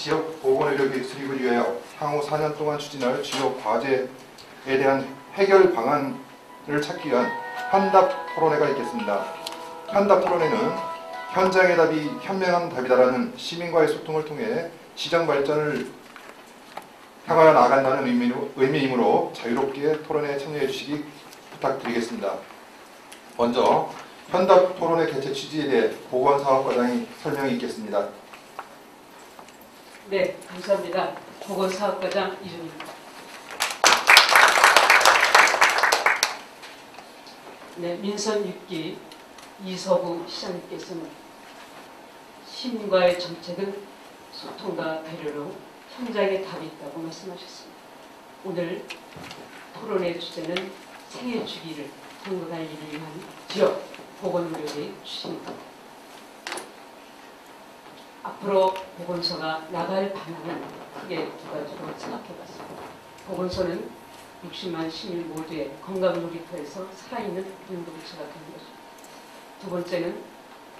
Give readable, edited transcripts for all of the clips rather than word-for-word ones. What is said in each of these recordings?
지역 보건의료계획 수립을 위하여 향후 4년 동안 추진할 주요 과제에 대한 해결 방안을 찾기 위한 현답 토론회가 있겠습니다. 현답 토론회는 현장의 답이 현명한 답이다라는 시민과의 소통을 통해 시장 발전을 향하여 나아간다는 의미이므로 자유롭게 토론회에 참여해 주시기 부탁드리겠습니다. 먼저 현답 토론회 개최 취지에 대해 보건사업과장이 설명이 있겠습니다. 네, 감사합니다. 보건사업과장 이준입니다. 네, 민선 6기 이서구 시장님께서는 시민과의 정책은 소통과 배려로 현장에 답이 있다고 말씀하셨습니다. 오늘 토론의 주제는 생애 주기를 통과하기를 위한 지역 보건의료계획 추진입니다. 앞으로 보건소가 나갈 방향은 크게 두 가지로 생각해봤습니다. 보건소는 60만 시민 모두의 건강 놀이터에서 살아있는 공동체가 되는 것입니다. 두 번째는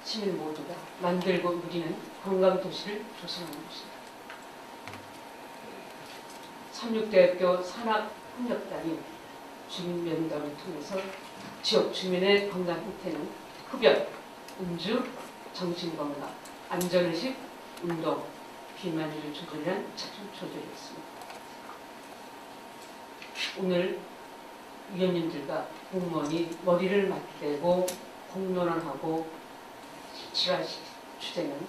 시민 모두가 만들고 누리는 건강도시를 조성하는 것입니다. 삼육대학교 산학협력단이 주민면담을 통해서 지역 주민의 건강 형태는 흡연, 음주, 정신건강, 안전의식, 운동, 비만을 조절한 체중 조절이었습니다. 오늘 위원님들과 공무원이 머리를 맞대고 공론화하고 실시할 주제는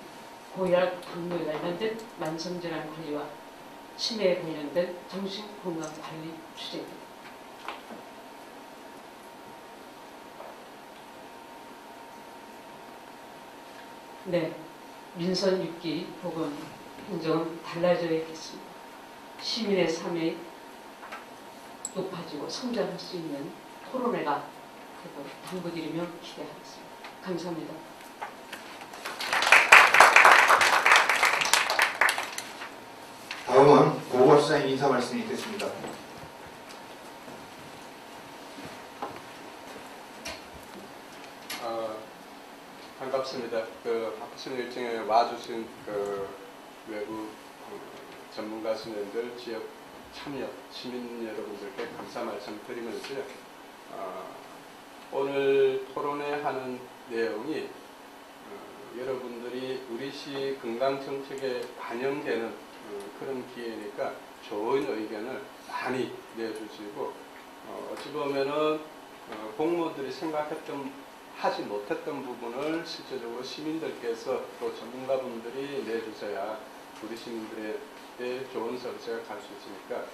고혈압, 당뇨에 관련된 만성질환 관리와 치매에 관련된 정신건강관리 주제입니다. 네, 민선 6기 보건 행정은 달라져야겠습니다. 시민의 삶이 높아지고 성장할 수 있는 토론회가 되도록 당부드리며 기대하겠습니다. 감사합니다. 다음은 보건수장님 인사 말씀이 있겠습니다. 반갑습니다. 바쁘신 일정에 와주신 외부 전문가 선생님들, 지역 참여 시민 여러분들께 감사 말씀 드리면서요. 오늘 토론회 하는 내용이 여러분들이 우리시 건강정책에 반영되는 그런 기회니까 좋은 의견을 많이 내주시고 어찌 보면은 공무원들이 하지 못했던 부분을 실제적으로 시민들께서 또 전문가분들이 내주셔야 우리 시민들의 좋은 서비스가 갈 수 있으니까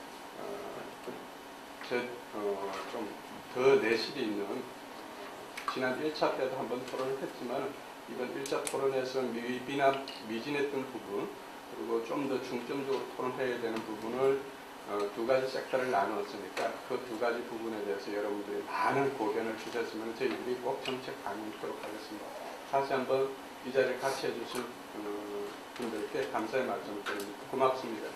좀 더 내실이 있는 지난 1차 때도 한번 토론을 했지만 이번 1차 토론에서 미진했던 부분 그리고 좀 더 중점적으로 토론해야 되는 부분을 두 가지 섹터를 나누었으니까 그 두 가지 부분에 대해서 여러분들이 많은 고견을 주셨으면 저희들이 꼭 정책 반영하도록 하겠습니다. 다시 한번 이 자리를 같이 해주신 분들께 감사의 말씀을 드립니다. 고맙습니다.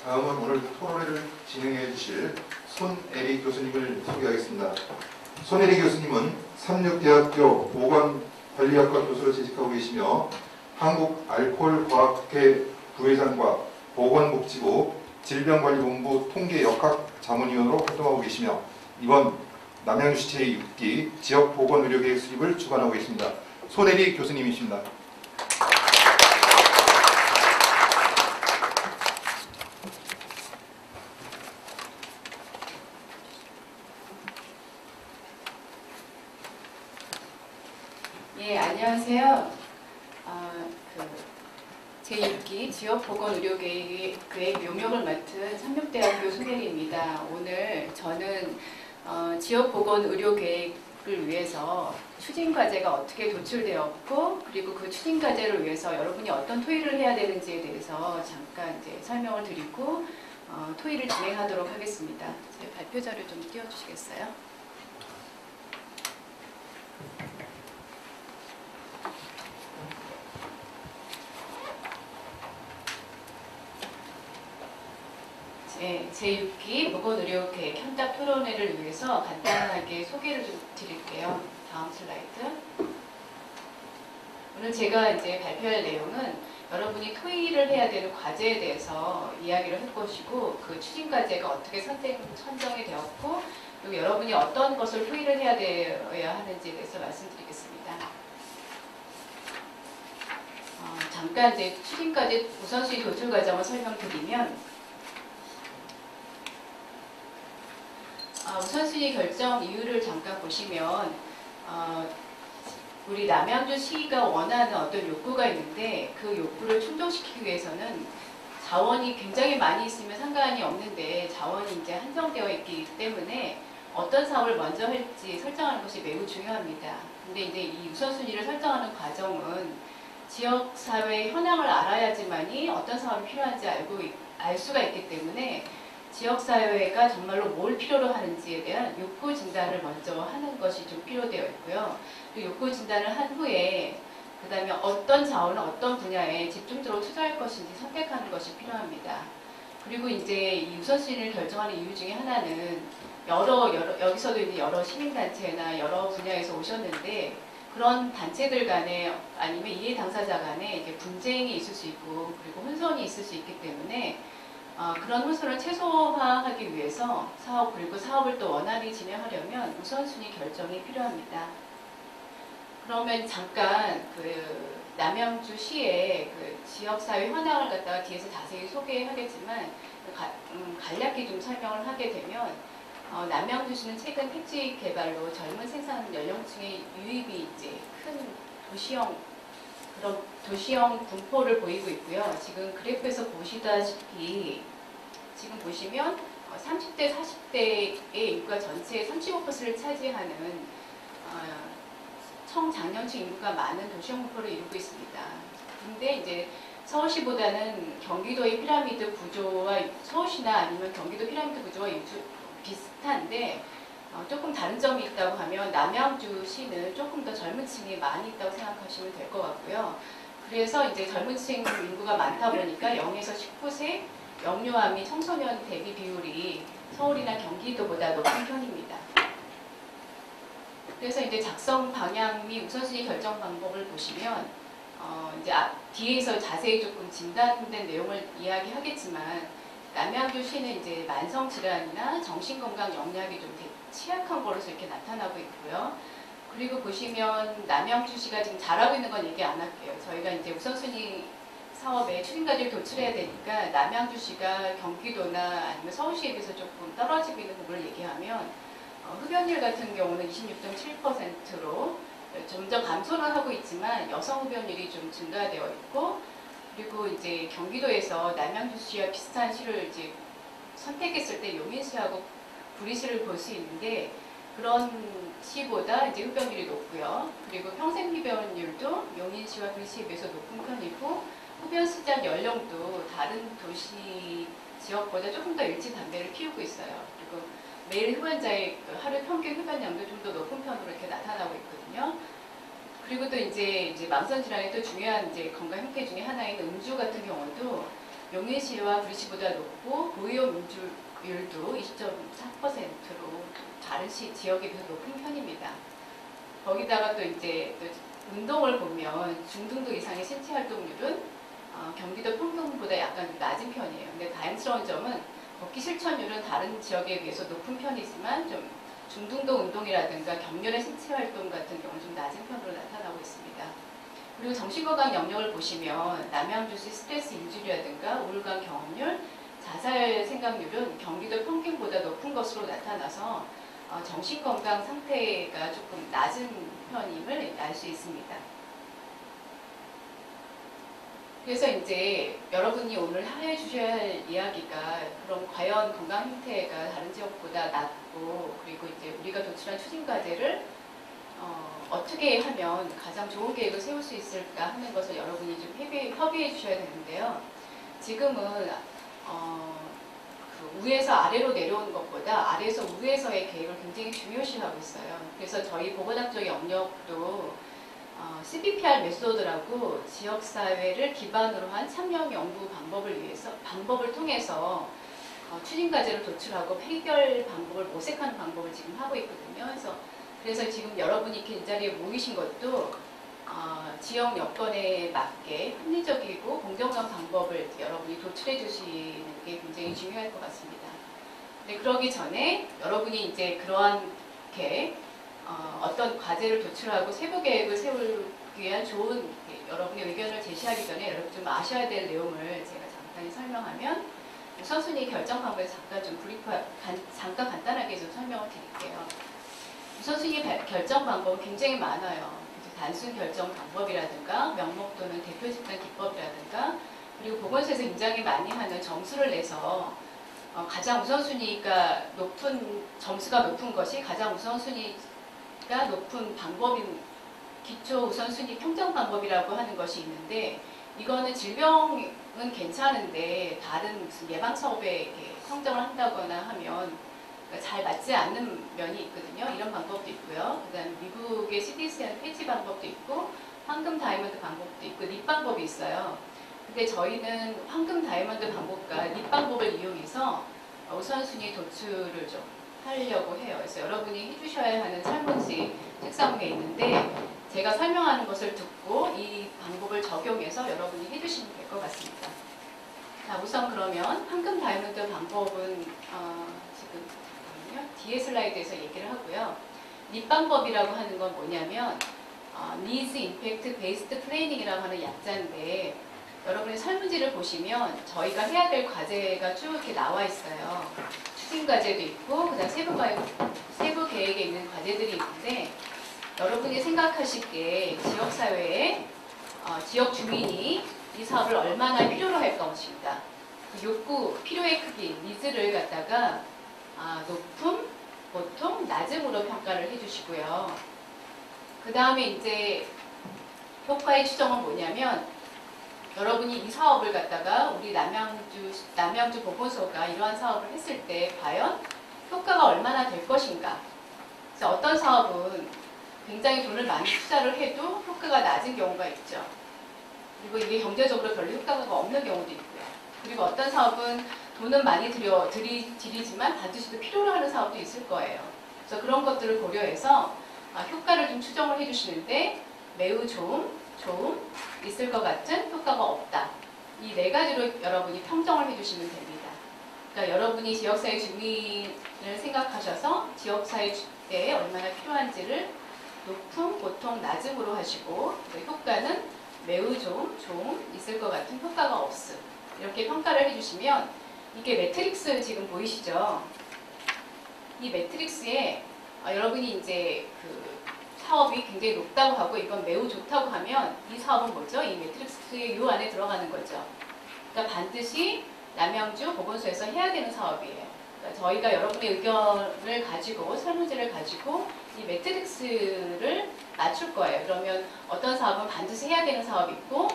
다음은 오늘 토론회를 진행해 주실 손혜리 교수님을 소개하겠습니다. 손혜리 교수님은 삼육대학교 보건관리학과 교수로 재직하고 계시며 한국알코올과학회 부회장과 보건복지부 질병관리본부 통계역학자문위원으로 활동하고 계시며 이번 남양주시 제6기 지역보건의료계획 수립을 주관하고 계십니다. 손혜리 교수님이십니다. 예, 안녕하세요. 제6기 지역보건의료계획 용역을 맡은 삼육대학교 손혜리입니다. 오늘 저는 지역보건의료계획을 위해서 추진과제가 어떻게 도출되었고 그리고 그 추진과제를 위해서 여러분이 어떤 토의를 해야 되는지에 대해서 잠깐 이제 설명을 드리고 토의를 진행하도록 하겠습니다. 제 발표자를 좀 띄워주시겠어요? 네, 제6기 보건의료계획 현답 토론회를 위해서 간단하게 소개를 좀 드릴게요. 다음 슬라이드. 그럼 제가 이제 발표할 내용은 여러분이 토의를 해야 되는 과제에 대해서 이야기를 할 것이고 그 추진 과제가 어떻게 선정이 되었고 그리고 여러분이 어떤 것을 토의를 해야 하는지에 대해서 말씀드리겠습니다. 잠깐 이제 추진 과제 우선순위 도출 과정을 설명드리면 우선순위 결정 이유를 잠깐 보시면 우리 남양주시가 원하는 어떤 욕구가 있는데 그 욕구를 충족시키기 위해서는 자원이 굉장히 많이 있으면 상관이 없는데 자원이 이제 한정되어 있기 때문에 어떤 사업을 먼저 할지 설정하는 것이 매우 중요합니다. 근데 이제 이 우선순위를 설정하는 과정은 지역사회의 현황을 알아야지만이 어떤 사업이 필요한지 알 수가 있기 때문에 지역사회가 정말로 뭘 필요로 하는지에 대한 욕구 진단을 먼저 하는 것이 좀 필요되어 있고요. 그 욕구 진단을 한 후에 그 다음에 어떤 자원을 어떤 분야에 집중적으로 투자할 것인지 선택하는 것이 필요합니다. 그리고 이제 이 우선순위를 결정하는 이유 중에 하나는 여기서도 이제 여러 시민단체나 여러 분야에서 오셨는데 그런 단체들 간에 아니면 이해 당사자 간에 이제 분쟁이 있을 수 있고 그리고 혼선이 있을 수 있기 때문에 그런 혼선을 최소화하기 위해서 그리고 사업을 또 원활히 진행하려면 우선순위 결정이 필요합니다. 그러면 잠깐 그 남양주시의 그 지역사회 현황을 갖다가 뒤에서 자세히 소개하겠지만 간략히 좀 설명을 하게 되면 남양주시는 최근 택지 개발로 젊은 생산 연령층의 유입이 이제 큰 도시형 분포를 보이고 있고요. 지금 그래프에서 보시다시피 지금 보시면 30대, 40대의 인구가 전체의 35%를 차지하는 청장년층 인구가 많은 도시형 분포를 이루고 있습니다. 근데 이제 서울시보다는 경기도의 피라미드 구조와 서울시나 아니면 경기도 피라미드 구조와 비슷한데 조금 다른 점이 있다고 하면 남양주시는 조금 더 젊은 층이 많이 있다고 생각하시면 될 것 같고요. 그래서 이제 젊은 층 인구가 많다 보니까 0에서 19세 영유아 및 청소년 대비 비율이 서울이나 경기도보다 높은 편입니다. 그래서 이제 작성 방향 및 우선순위 결정 방법을 보시면 이제 뒤에서 자세히 조금 진단된 내용을 이야기하겠지만 남양주시는 이제 만성질환이나 정신건강 영역이 좀 취약한 것으로 이렇게 나타나고 있고요. 그리고 보시면 남양주시가 지금 잘하고 있는 건 얘기 안 할게요. 저희가 이제 우선순위 사업에 추진과제를 도출해야 되니까 남양주시가 경기도나 아니면 서울시에 비해서 조금 떨어지고 있는 부분을 얘기하면 흡연율 같은 경우는 26.7%로 점점 감소는 하고 있지만 여성 흡연율이 좀 증가되어 있고 그리고 이제 경기도에서 남양주시와 비슷한 시를 이제 선택했을 때 용인시하고 구리시를 볼 수 있는데 그런 시보다 이제 흡연율이 높고요. 그리고 평생 흡연율도 용인시와 구리시에 비해서 높은 편이고 흡연 시작 연령도 다른 도시 지역보다 조금 더 일찍 담배를 피우고 있어요. 그리고 매일 흡연자의 하루 평균 흡연량도 좀 더 높은 편으로 이렇게 나타나고 있거든요. 그리고 또 이제 망성질환의 또 중요한 이제 건강 형태 중에 하나인 음주 같은 경우도 용인시와 구리시보다 높고 고위험 음주율도 20.4%로 다른 지역에 비해서 높은 편입니다. 거기다가 또 이제 또 운동을 보면 중등도 이상의 신체 활동률은 경기도 평균보다 약간 좀 낮은 편이에요. 근데 다행스러운 점은 걷기 실천율은 다른 지역에 비해서 높은 편이지만 좀 중등도 운동이라든가 격렬한 신체 활동 같은 경우는 좀 낮은 편으로 나타나고 있습니다. 그리고 정신건강 영역을 보시면 남양주시 스트레스 인주리라든가 우울감 경험률, 자살 생각률은 경기도 평균보다 높은 것으로 나타나서 정신건강 상태가 조금 낮은 편임을 알 수 있습니다. 그래서 이제 여러분이 오늘 해 주셔야 할 이야기가 그럼 과연 건강 형태가 다른 지역보다 낮고 그리고 이제 우리가 도출한 추진 과제를 어떻게 하면 가장 좋은 계획을 세울 수 있을까 하는 것을 여러분이 좀 협의해 주셔야 되는데요. 지금은 그 위에서 아래로 내려오는 것보다 아래에서 위에서의 계획을 굉장히 중요시하고 있어요. 그래서 저희 보건학적 영역도 CBPR 메소드라고 지역사회를 기반으로 한 참여 연구 방법을 통해서 추진과제를 도출하고 해결 방법을 모색하는 방법을 지금 하고 있거든요. 그래서 지금 여러분이 이렇게 이 자리에 모이신 것도 지역 여건에 맞게 합리적이고 공정한 방법을 여러분이 도출해 주시는 게 굉장히 중요할 것 같습니다. 근데 그러기 전에 여러분이 이제 그러한게 어떤 과제를 도출하고 세부 계획을 세우기 위한 좋은 여러분의 의견을 제시하기 전에 여러분 좀 아셔야 될 내용을 제가 잠깐 설명하면 우선순위 결정 방법에 잠깐 좀 잠깐 간단하게 좀 설명을 드릴게요. 우선순위 결정 방법은 굉장히 많아요. 단순 결정 방법이라든가 명목 또는 대표 집단 기법이라든가 그리고 보건소에서 굉장히 많이 하는 점수를 내서 가장 우선순위가 높은 점수가 높은 것이 가장 우선순위가 높은 방법인 기초 우선순위 평정 방법이라고 하는 것이 있는데 이거는 질병은 괜찮은데 다른 무슨 예방 사업에 평정을 한다거나 하면 잘 맞지 않는 면이 있거든요. 이런 방법도 있고요. 그다음에 미국의 CDC는 패치 방법도 있고 황금 다이아몬드 방법도 있고 립 방법이 있어요. 근데 저희는 황금 다이아몬드 방법과 립 방법을 이용해서 우선순위 도출을 좀 하려고 해요. 그래서 여러분이 해주셔야 하는 설문지 책상 위에 있는데 제가 설명하는 것을 듣고 이 방법을 적용해서 여러분이 해주시면 될 것 같습니다. 자, 우선 그러면 황금 다이아몬드 방법은 지금 뒤에 슬라이드에서 얘기를 하고요. 립 방법이라고 하는 건 뭐냐면 Needs Impact Based Planning이라고 하는 약자인데 여러분이 설문지를 보시면 저희가 해야 될 과제가 쭉 이렇게 나와 있어요. 추진 과제도 있고 그다음 세부 계획에 있는 과제들이 있는데 여러분이 생각하시기에 지역사회에 지역 주민이 이 사업을 얼마나 필요로 할 것인가 그 욕구, 필요의 크기, 니즈를 갖다가 높음, 보통, 낮음으로 평가를 해주시고요. 그 다음에 이제 효과의 추정은 뭐냐면 여러분이 이 사업을 갖다가 우리 남양주 보건소가 이러한 사업을 했을 때 과연 효과가 얼마나 될 것인가. 그래서 어떤 사업은 굉장히 돈을 많이 투자를 해도 효과가 낮은 경우가 있죠. 그리고 이게 경제적으로 별로 효과가 없는 경우도 있고요. 그리고 어떤 사업은 돈은 많이 들이지만 반드시 또 필요로 하는 사업도 있을 거예요. 그래서 그런 것들을 고려해서 효과를 좀 추정을 해주시는데 매우 좋음, 있을 것 같은, 효과가 없다. 이 네 가지로 여러분이 평정을 해주시면 됩니다. 그러니까 여러분이 지역사회 주민을 생각하셔서 지역사회에 얼마나 필요한지를 높음, 보통, 낮음으로 하시고 효과는 매우 좋음, 있을 것 같은, 효과가 없음. 이렇게 평가를 해주시면 이게 매트릭스 지금 보이시죠? 이 매트릭스에 여러분이 이제 그 사업이 굉장히 높다고 하고 이건 매우 좋다고 하면 이 사업은 뭐죠? 이 매트릭스의 요 안에 들어가는 거죠. 그러니까 반드시 남양주 보건소에서 해야 되는 사업이에요. 그러니까 저희가 여러분의 의견을 가지고 설문지를 가지고 이 매트릭스를 맞출 거예요. 그러면 어떤 사업은 반드시 해야 되는 사업이 있고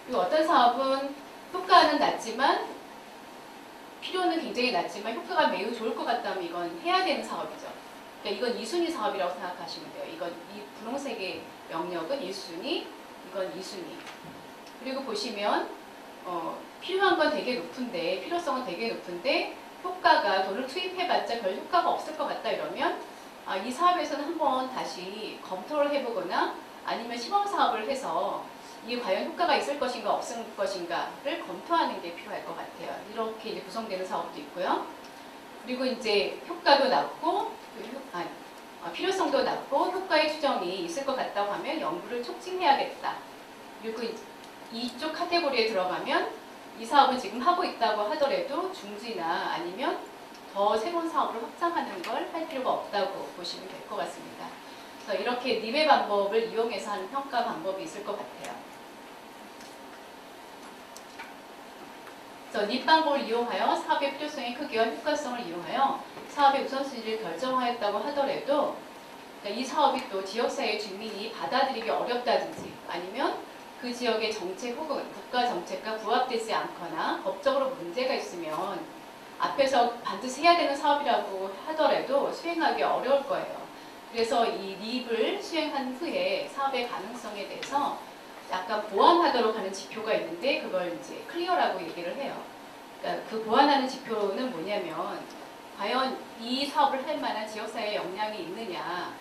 그리고 어떤 사업은 효과는 낮지만 필요는 굉장히 낮지만 효과가 매우 좋을 것 같다면 이건 해야 되는 사업이죠. 그러니까 이건 2순위 사업이라고 생각하시면 돼요. 이건 이 분홍색의 영역은 1순위, 이건 2순위. 그리고 보시면 필요한 건 되게 높은데 필요성은 되게 높은데 효과가 돈을 투입해봤자 별 효과가 없을 것 같다 이러면 이 사업에서는 한번 다시 검토를 해보거나 아니면 시범사업을 해서 이게 과연 효과가 있을 것인가 없을 것인가를 검토하는 게 필요할 것 같아요. 이렇게 이제 구성되는 사업도 있고요. 그리고 이제 효과도 낮고 필요성도 낮고 효과의 추정이 있을 것 같다고 하면 연구를 촉진해야겠다. 그리고 이쪽 카테고리에 들어가면 이 사업을 지금 하고 있다고 하더라도 중지나 아니면 더 새로운 사업을 확장하는 걸 할 필요가 없다고 보시면 될 것 같습니다. 그래서 이렇게 립의 방법을 이용해서 하는 평가 방법이 있을 것 같아요. 그래서 립 방법을 이용하여 사업의 필요성의 크기와 효과성을 이용하여 사업의 우선순위를 결정하였다고 하더라도 이 사업이 또 지역사회 주민이 받아들이기 어렵다든지 아니면 그 지역의 정책 혹은 국가 정책과 부합되지 않거나 법적으로 문제가 있으면 앞에서 반드시 해야 되는 사업이라고 하더라도 수행하기 어려울 거예요. 그래서 이 립을 수행한 후에 사업의 가능성에 대해서 약간 보완하도록 하는 지표가 있는데 그걸 이제 클리어라고 얘기를 해요. 그러니까 그 보완하는 지표는 뭐냐면 과연 이 사업을 할 만한 지역사회에 역량이 있느냐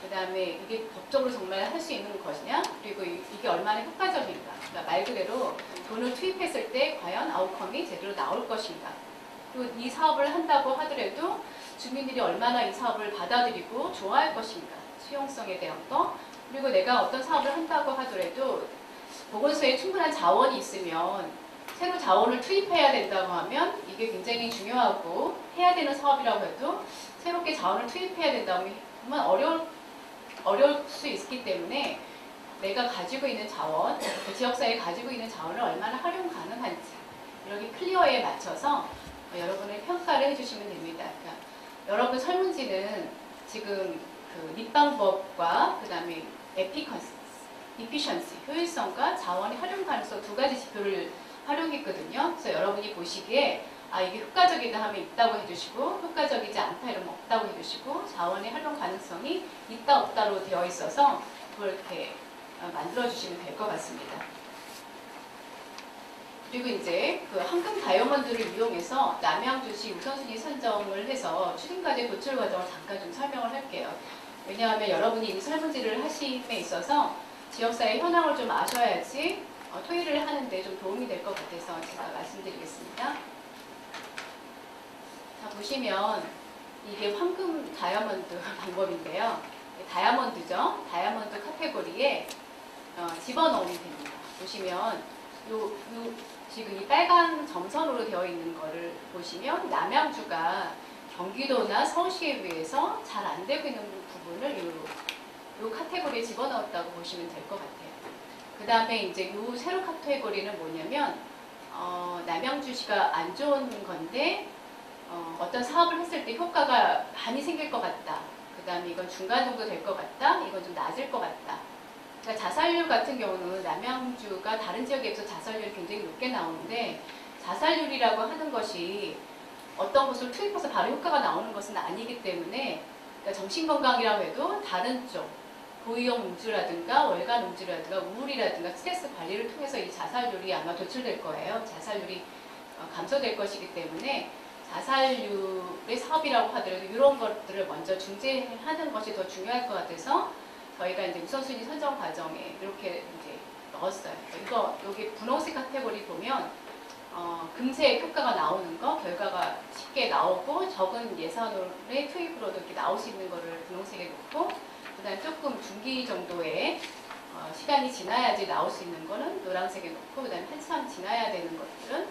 그 다음에 이게 법적으로 정말 할 수 있는 것이냐 그리고 이게 얼마나 얼마나 효과적인가. 그러니까 말 그대로 돈을 투입했을 때 과연 아웃컴이 제대로 나올 것인가. 그리고 이 사업을 한다고 하더라도 주민들이 얼마나 이 사업을 받아들이고 좋아할 것인가. 수용성에 대한 거. 그리고 내가 어떤 사업을 한다고 하더라도 보건소에 충분한 자원이 있으면 새로 자원을 투입해야 된다고 하면 이게 굉장히 중요하고 해야 되는 사업이라고 해도 새롭게 자원을 투입해야 된다고 하면 어려울 수 있기 때문에 내가 가지고 있는 자원, 그 지역사회에 가지고 있는 자원을 얼마나 활용 가능한지 이렇게 클리어에 맞춰서 여러분의 평가를 해주시면 됩니다. 그러니까 여러분 설문지는 지금 그 입방법과 그 다음에 에피션시, 효율성과 자원의 활용 가능성 두 가지 지표를 활용했거든요. 그래서 여러분이 보시기에 아 이게 효과적이다 하면 있다고 해주시고 효과적이지 않다 이러면 없다고 해주시고 자원의 활용 가능성이 있다 없다로 되어 있어서 그걸 이렇게 만들어주시면 될 것 같습니다. 그리고 이제 그 황금 다이아몬드를 이용해서 남양주시 우선순위 선정을 해서 추진과제 도출 과정을 잠깐 좀 설명을 할게요. 왜냐하면 여러분이 이 설문지를 하심에 있어서 지역사회 현황을 좀 아셔야지 토의를 하는데 좀 도움이 될 것 같아서 제가 말씀드리겠습니다. 자, 보시면 이게 황금 다이아몬드 방법인데요. 다이아몬드죠. 다이아몬드 카테고리에 집어넣으면 됩니다. 보시면 지금 이 빨간 점선으로 되어 있는 거를 보시면 남양주가 경기도나 서울시에 비해서 잘 안 되고 있는 부분을 이 카테고리에 집어넣었다고 보시면 될 것 같아요. 그 다음에 이제 이 세로 카테고리는 뭐냐면 남양주시가 안 좋은 건데 어떤 사업을 했을 때 효과가 많이 생길 것 같다. 그 다음에 이건 중간 정도 될 것 같다. 이건 좀 낮을 것 같다. 그러니까 자살률 같은 경우는 남양주가 다른 지역에 비해서 자살률이 굉장히 높게 나오는데 자살률이라고 하는 것이 어떤 것을 투입해서 바로 효과가 나오는 것은 아니기 때문에 그러니까 정신건강이라고 해도 다른 쪽 고위험 음주라든가 월간 음주라든가 우울이라든가 스트레스 관리를 통해서 이 자살률이 아마 도출될 거예요. 자살률이 감소될 것이기 때문에 자살률의 사업이라고 하더라도 이런 것들을 먼저 중재하는 것이 더 중요할 것 같아서 저희가 이제 우선순위 선정 과정에 이렇게 이제 넣었어요. 여기 분홍색 카테고리 보면 금세 효과가 나오는 거, 결과가 쉽게 나오고 적은 예산의 투입으로도 이렇게 나올 수 있는 거를 분홍색에 놓고 그다음 조금 중기 정도의 시간이 지나야지 나올 수 있는 거는 노란색에 놓고 그다음에 한참 지나야 되는 것들은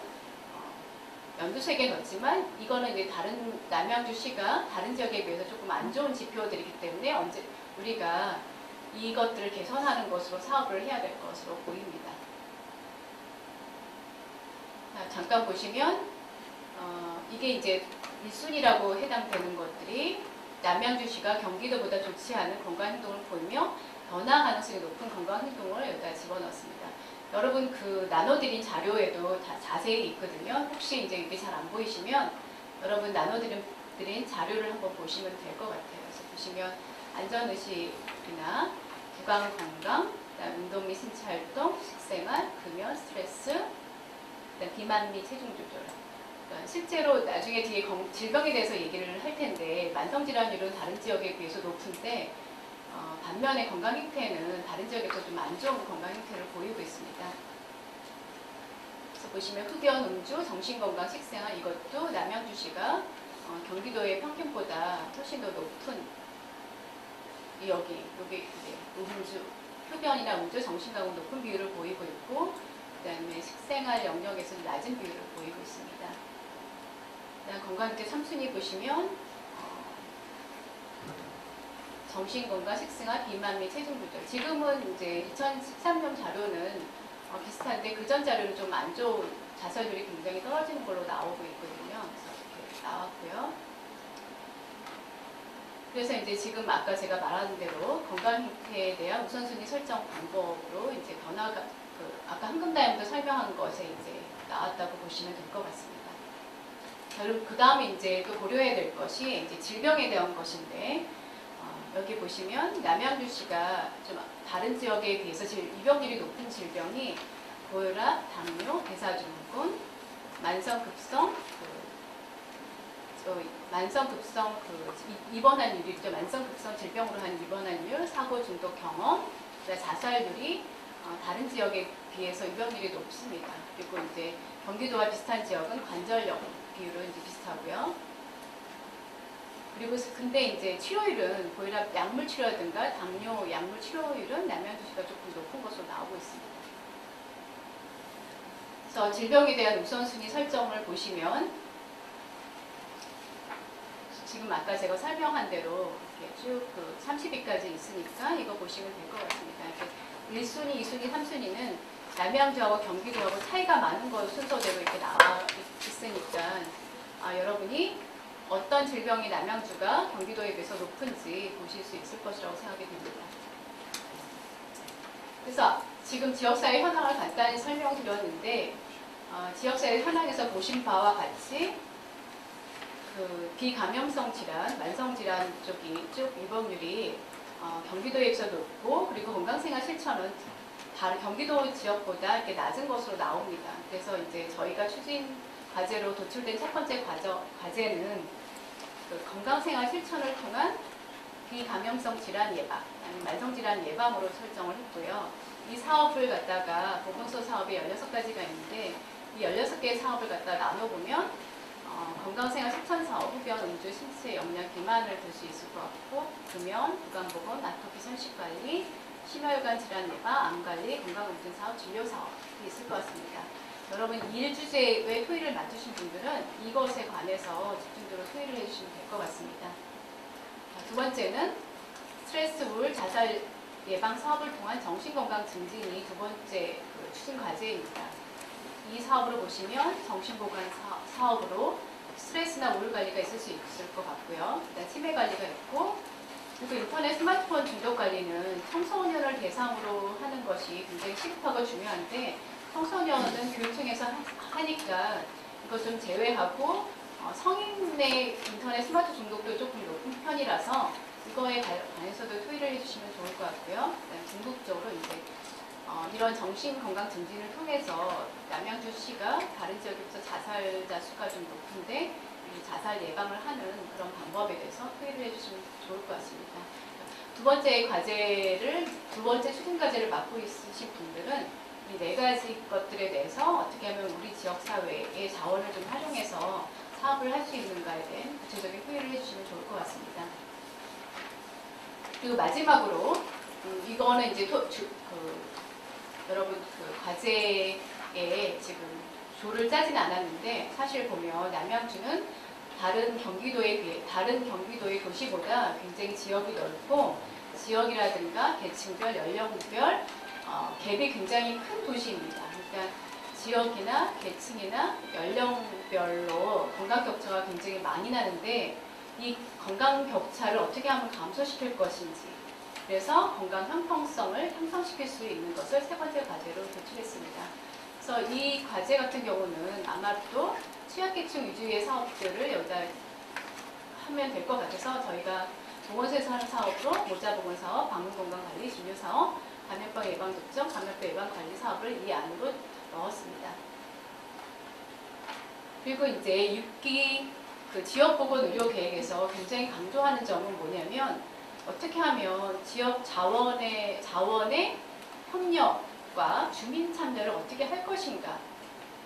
연두색에 넣지만 이거는 이제 다른 남양주시가 다른 지역에 비해서 조금 안 좋은 지표들이기 때문에 언제 우리가 이것들을 개선하는 것으로 사업을 해야 될 것으로 보입니다. 자, 잠깐 보시면 이게 이제 1순위라고 해당되는 것들이 남양주시가 경기도보다 좋지 않은 건강행동을 보이며 변화 가능성이 높은 건강행동을 여기다 집어넣었습니다. 여러분 그 나눠드린 자료에도 다 자세히 있거든요. 혹시 이제 이게 잘 안 보이시면 여러분 나눠드린 자료를 한번 보시면 될 것 같아요. 그래서 보시면 안전의식이나 구강건강, 운동 및 신체활동, 식생활, 금연, 스트레스, 비만 및 체중 조절. 그러니까 실제로 나중에 뒤에 질병에 대해서 얘기를 할 텐데 만성질환율은 다른 지역에 비해서 높은데 반면에 건강 행태는 다른 지역에서 좀 안 좋은 건강 행태를 보이고 있습니다. 그래서 보시면 흡연, 음주, 정신건강, 식생활 이것도 남양주시가 경기도의 평균보다 훨씬 더 높은 여기 이제 음주, 흡연이나 음주, 정신건강 높은 비율을 보이고 있고 그다음에 식생활 영역에서 낮은 비율을 보이고 있습니다. 그다음 건강행태 3순위 보시면 정신건강, 식생활, 비만 및 체중 조절. 지금은 이제 2013년 자료는 비슷한데 그전 자료는 좀 안 좋은 자살률이 굉장히 떨어지는 걸로 나오고 있거든요. 그래서 이렇게 나왔고요. 그래서 이제 지금 아까 제가 말한 대로 건강행태에 대한 우선순위 설정 방법으로 이제 변화가 아까 황금다이아몬드 설명한 것에 이제 나왔다고 보시면 될 것 같습니다. 그리고 그 다음에 이제 또 고려해야 될 것이 이제 질병에 대한 것인데 여기 보시면 남양주시가 좀 다른 지역에 비해서 입원율이 높은 질병이 고혈압, 당뇨, 대사증후군, 만성급성 입원환율이 있죠. 만성급성 질병으로 한 입원환율, 사고 중독 경험, 자살률이 다른 지역에 비해서 유병률이 높습니다. 그리고 이제 경기도와 비슷한 지역은 관절염 비율은 이제 비슷하고요. 그리고 근데 이제 치료율은 고혈압 약물 치료라든가 당뇨 약물 치료율은 남양주시가 조금 높은 것으로 나오고 있습니다. 그래서 질병에 대한 우선순위 설정을 보시면 지금 아까 제가 설명한 대로 이렇게 쭉 30위까지 있으니까 이거 보시면 될 것 같습니다. 1순위, 2순위, 3순위는 남양주하고 경기도하고 차이가 많은 거 순서대로 이렇게 나와 있으니까 여러분이 어떤 질병이 남양주가 경기도에 비해서 높은지 보실 수 있을 것이라고 생각이 됩니다. 그래서 지금 지역사회 현황을 간단히 설명드렸는데 지역사회 현황에서 보신 바와 같이 그 비감염성 질환, 만성질환 쪽이 쭉 입원율이 경기도에 비해서 높고 그리고 건강생활 실천은 다른 경기도 지역보다 이렇게 낮은 것으로 나옵니다. 그래서 이제 저희가 추진 과제로 도출된 첫 번째 과제는 그 건강생활 실천을 통한 비감염성 질환 예방, 아니면 만성질환 예방으로 설정을 했고요. 이 사업을 갖다가 보건소 사업이 16가지가 있는데 이 16개의 사업을 갖다 나눠보면 건강생활 실천 사업, 흡연, 음주, 신체 영양 비만을 들 수 있을 것 같고 금연, 구강보건, 아토피 손식관리, 심혈관 질환 예방, 암관리, 건강검진 사업, 진료 사업이 있을 것 같습니다. 여러분 일 주제에 토의를 맡으신 분들은 이것에 관해서 집중적으로 토의를 해주시면 될 것 같습니다. 두 번째는 스트레스 우울 자살 예방 사업을 통한 정신건강 증진이 두 번째 추진 과제입니다. 이 사업으로 보시면 정신보건 사업으로 스트레스나 우울 관리가 있을 수 있을 것 같고요. 일단 치매 관리가 있고 그리고 인터넷 스마트폰 중독 관리는 청소년을 대상으로 하는 것이 굉장히 시급하고 중요한데 청소년은 교육청에서 하니까 이거 좀 제외하고 성인의 인터넷 스마트 중독도 조금 높은 편이라서 이거에 관해서도 토의를 해주시면 좋을 것 같고요. 궁극적으로 이제 이런 정신건강 증진을 통해서 남양주시가 다른 지역에서 자살자 수가 좀 높은데 이 자살 예방을 하는 그런 방법에 대해서 토의를 해주시면 좋을 것 같습니다. 두 번째 추진 과제를 맡고 있으신 분들은 이 4가지 것들에 대해서 어떻게 하면 우리 지역사회의 자원을 좀 활용해서 사업을 할 수 있는가에 대한 구체적인 토의를 해주시면 좋을 것 같습니다. 그리고 마지막으로 이거는 이제 여러분 그 과제에 지금 조를 짜진 않았는데 사실 보면 남양주는 다른 경기도의 도시보다 굉장히 지역이 넓고 지역이라든가 계층별, 연령별 갭이 굉장히 큰 도시입니다. 그러니까 지역이나 계층이나 연령별로 건강 격차가 굉장히 많이 나는데 이 건강 격차를 어떻게 하면 감소시킬 것인지 그래서 건강 형평성을 향상시킬 수 있는 것을 세 번째 과제로 도출했습니다. 그래서 이 과제 같은 경우는 아마도 취약계층 위주의 사업들을 여기다 하면 될 것 같아서 저희가 보건소에서 하는 사업으로 모자보건사업, 방문건강관리, 진료사업, 감염병 예방접종, 감염병 예방관리 사업을 이 안으로 넣었습니다. 그리고 이제 6기 그 지역보건의료계획에서 굉장히 강조하는 점은 뭐냐면 어떻게 하면 지역 자원의 협력과 주민 참여를 어떻게 할 것인가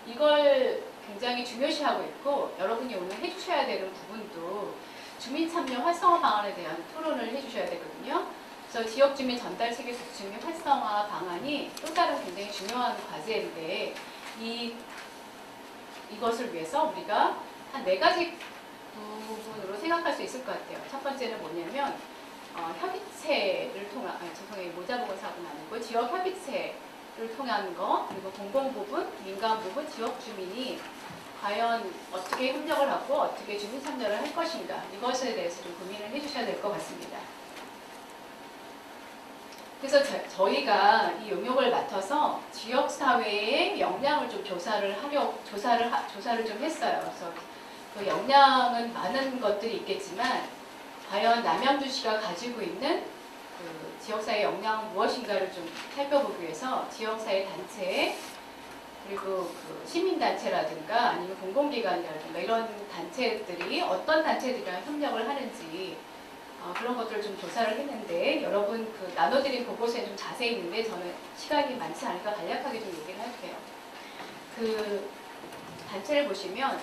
이걸 굉장히 중요시하고 있고 여러분이 오늘 해주셔야 되는 부분도 주민 참여 활성화 방안에 대한 토론을 해주셔야 되거든요. 그래서 지역 주민 전달 체계 구축 활성화 방안이 또 다른 굉장히 중요한 과제인데 이것을 위해서 우리가 한 4가지 부분으로 생각할 수 있을 것 같아요. 첫 번째는 뭐냐면 협의체를 통한 모자보건사업은 아니고 지역 협의체를 통한 거 그리고 공공 부분, 민간 부분, 지역 주민이 과연 어떻게 협력을 하고 어떻게 주민 참여를 할 것인가 이것에 대해서 좀 고민을 해주셔야 될 것 같습니다. 그래서 저희가 이 용역을 맡아서 지역사회의 역량을 좀 조사를 좀 했어요. 그래서 그 역량은 많은 것들이 있겠지만 과연 남양주시가 가지고 있는 그 지역사회 역량은 무엇인가를 좀 살펴보기 위해서 지역사회 단체 그리고 그 시민단체라든가 아니면 공공기관이라든가 이런 단체들이 어떤 단체들이랑 협력을 하는지 그런 것들을 좀 조사를 했는데 여러분 그 나눠드린 보고서에 좀 자세히 있는데 저는 시간이 많지 않으니까 간략하게 좀 얘기를 할게요. 그 단체를 보시면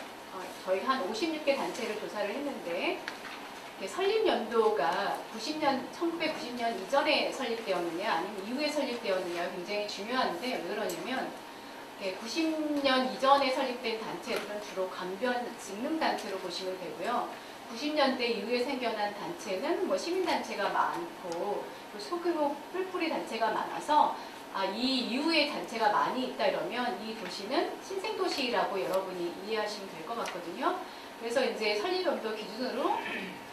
저희가 한 56개 단체를 조사를 했는데 설립 연도가 1990년 이전에 설립되었느냐 아니면 이후에 설립되었느냐 굉장히 중요한데 왜 그러냐면 90년 이전에 설립된 단체들은 주로 강변 직능 단체로 보시면 되고요. 90년대 이후에 생겨난 단체는 뭐 시민단체가 많고 소규모 뿔뿔이 단체가 많아서 이 이후에 단체가 많이 있다 이러면 이 도시는 신생도시라고 여러분이 이해하시면 될 것 같거든요. 그래서 이제 설립연도 기준으로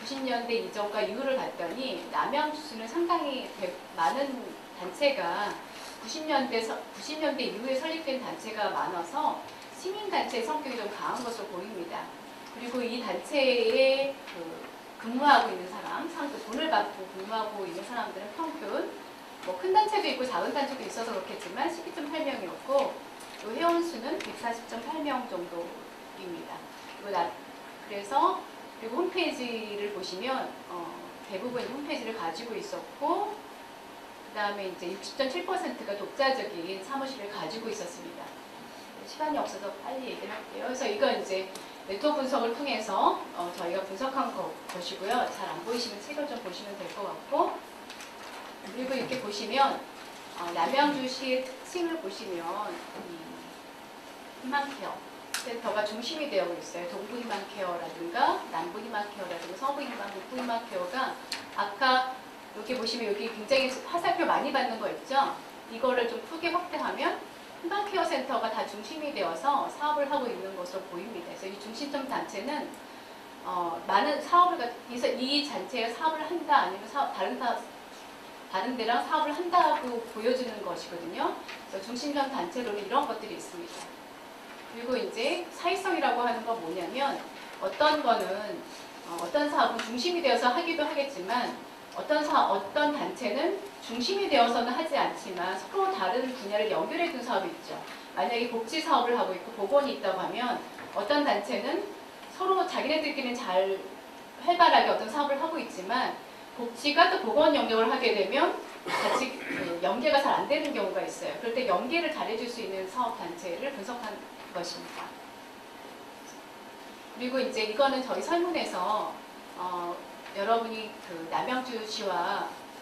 90년대 이전과 이후를 봤더니 남양주시는 상당히 많은 단체가 90년대 이후에 설립된 단체가 많아서 시민단체의 성격이 좀 강한 것으로 보입니다. 그리고 이 단체에 근무하고 있는 사람, 돈을 받고 근무하고 있는 사람들은 평균 뭐 큰 단체도 있고 작은 단체도 있어서 그렇겠지만 12.8명이었고 회원 수는 140.8명 정도입니다. 그리고 홈페이지를 보시면 대부분 홈페이지를 가지고 있었고 그 다음에 이제 60.7%가 독자적인 사무실을 가지고 있었습니다. 시간이 없어서 빨리 얘기를 할게요. 그래서 이건 이제 네트워크 분석을 통해서 저희가 분석한 것이고요. 잘 안 보이시면 책을 좀 보시면 될 것 같고 그리고 이렇게 보시면 남양주시의 특징을 보시면 희망케어 센터가 중심이 되어 있어요. 동부 희망케어라든가 남부 희망케어라든가 서부 희망, 북부 희망케어가 아까 여기 보시면 여기 굉장히 화살표 많이 받는 거 있죠? 이거를 좀 크게 확대하면 희망케어 센터가 다 중심이 되어서 사업을 하고 있는 것으로 보입니다. 그래서 이 중심점 단체는 많은 사업을 그래서 이 단체가 사업을 한다 아니면 다른 데랑 사업을 한다고 보여주는 것이거든요. 그래서 중심점 단체로는 이런 것들이 있습니다. 그리고 이제 사회성이라고 하는 건 뭐냐면 어떤 사업은 중심이 되어서 하기도 하겠지만 어떤 단체는 중심이 되어서는 하지 않지만 서로 다른 분야를 연결해 둔 사업이 있죠. 만약에 복지 사업을 하고 있고 보건이 있다고 하면 어떤 단체는 서로 자기네들끼리는 잘 활발하게 어떤 사업을 하고 있지만 복지가 또 보건 영역을 하게 되면 같이 연계가 잘 안 되는 경우가 있어요. 그럴 때 연계를 잘해줄 수 있는 사업 단체를 분석한 것입니다. 그리고 이제 이거는 저희 설문에서 여러분이 그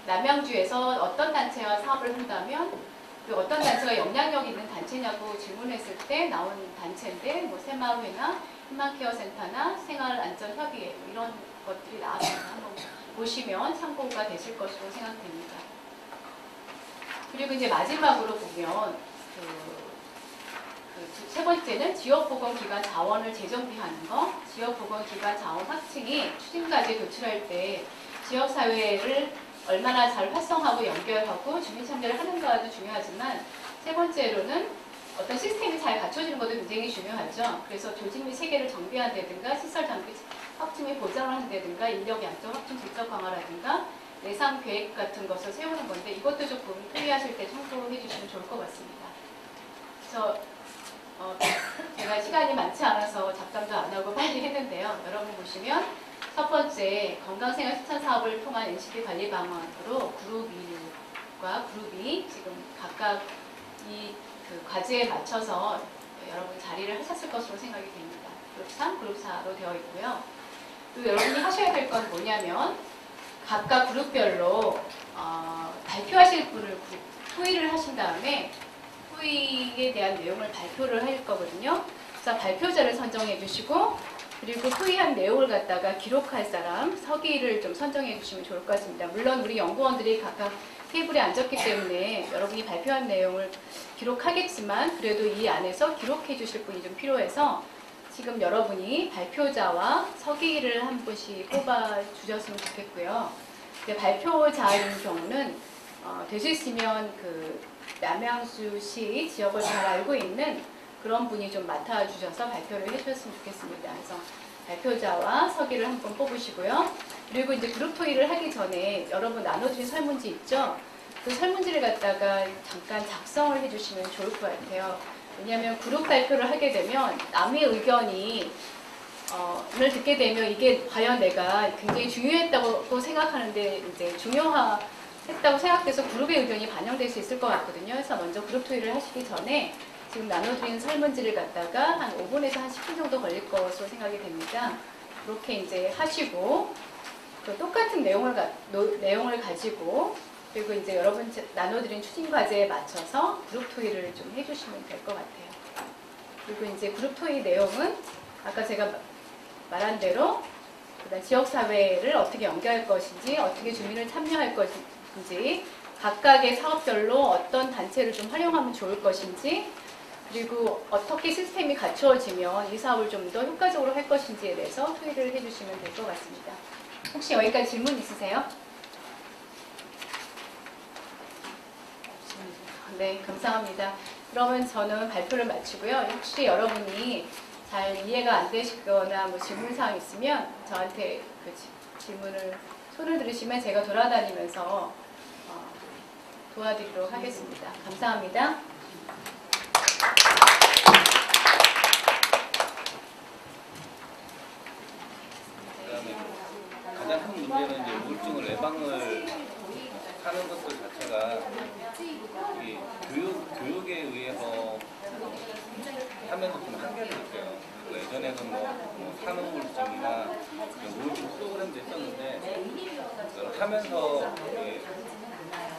남양주에서 어떤 단체와 사업을 한다면 그 어떤 단체가 영향력 있는 단체냐고 질문했을 때 나온 단체인데 뭐 새마을회나 희망케어 센터나 생활안전협의회 이런 것들이 나왔습니다. 한번 보시면 참고가 되실 것으로 생각됩니다. 그리고 이제 마지막으로 보면 세 번째는 지역보건기관 자원을 재정비하는 것. 지역보건기관 자원 확충이 추진까지 도출할 때 지역사회를 얼마나 잘 활성화하고 연결하고 주민참여를 하는가도 중요하지만 세 번째로는 어떤 시스템이 잘 갖춰지는 것도 굉장히 중요하죠. 그래서 조직 및 체계를 정비한다든가 시설 장비 확충 및 보장을 한다든가 인력 양적 확충 질적 강화라든가 예산 계획 같은 것을 세우는 건데 이것도 조금 회의하실 때 참고해 주시면 좋을 것 같습니다. 그래서 제가 시간이 많지 않아서 잡담도 안 하고 빨리 했는데요. 여러분 보시면 첫 번째 건강생활 실천 사업을 통한 NCD 관리 방안으로 그룹 1과 그룹 2 지금 각각 이 그 과제에 맞춰서 여러분 자리를 하셨을 것으로 생각이 됩니다. 그룹 3, 그룹 4로 되어 있고요. 또 여러분이 하셔야 될 건 뭐냐면 각각 그룹별로 발표하실 분을 토의를 하신 다음에 토의에 대한 내용을 발표를 할 거거든요. 그래서 발표자를 선정해 주시고 그리고 토의한 내용을 갖다가 기록할 사람 서기를 좀 선정해 주시면 좋을 것 같습니다. 물론 우리 연구원들이 각각 테이블에 앉았기 때문에 여러분이 발표한 내용을 기록하겠지만 그래도 이 안에서 기록해 주실 분이 좀 필요해서 지금 여러분이 발표자와 서기를 한 분씩 뽑아 주셨으면 좋겠고요. 발표자인 경우는 될 수 있으면 그 남양주시 지역을 잘 알고 있는 그런 분이 좀 맡아주셔서 발표를 해주셨으면 좋겠습니다. 그래서 발표자와 서기를 한 분 뽑으시고요. 그리고 이제 그룹 토의를 하기 전에 여러분 나눠주신 설문지 있죠? 그 설문지를 갖다가 잠깐 작성을 해주시면 좋을 것 같아요. 왜냐하면 그룹 발표를 하게 되면 남의 의견이 를 듣게 되면 이게 과연 내가 굉장히 중요했다고 생각하는데 이제 중요했다고 생각돼서 그룹의 의견이 반영될 수 있을 것 같거든요. 그래서 먼저 그룹 토의를 하시기 전에 지금 나눠드린 설문지를 갖다가 한 5분에서 한 10분 정도 걸릴 것으로 생각이 됩니다. 그렇게 이제 하시고 그 똑같은 내용을 가지고 그리고 이제 여러분 나눠드린 추진 과제에 맞춰서 그룹 토의를 좀 해주시면 될 것 같아요. 그리고 이제 그룹 토의 내용은 아까 제가 말한 대로 그다음 지역사회를 어떻게 연계할 것인지, 어떻게 주민을 참여할 것인지, 각각의 사업별로 어떤 단체를 좀 활용하면 좋을 것인지, 그리고 어떻게 시스템이 갖추어지면 이 사업을 좀 더 효과적으로 할 것인지에 대해서 토의를 해주시면 될 것 같습니다. 혹시 여기까지 질문 있으세요? 네, 감사합니다. 그러면 저는 발표를 마치고요. 혹시 여러분이 잘 이해가 안 되시거나 뭐 질문사항 있으면 저한테 그 질문을 손을 들으시면 제가 돌아다니면서 도와드리도록 하겠습니다. 감사합니다. 가장 큰 문제는 이제 우울증을 예방을 하는 것들 자체가 이 교육에 의해서 하면서 좀 한계를 느껴요. 예전에는 뭐 산후우울증이나 우울증 프로그램도 있었는데 하면서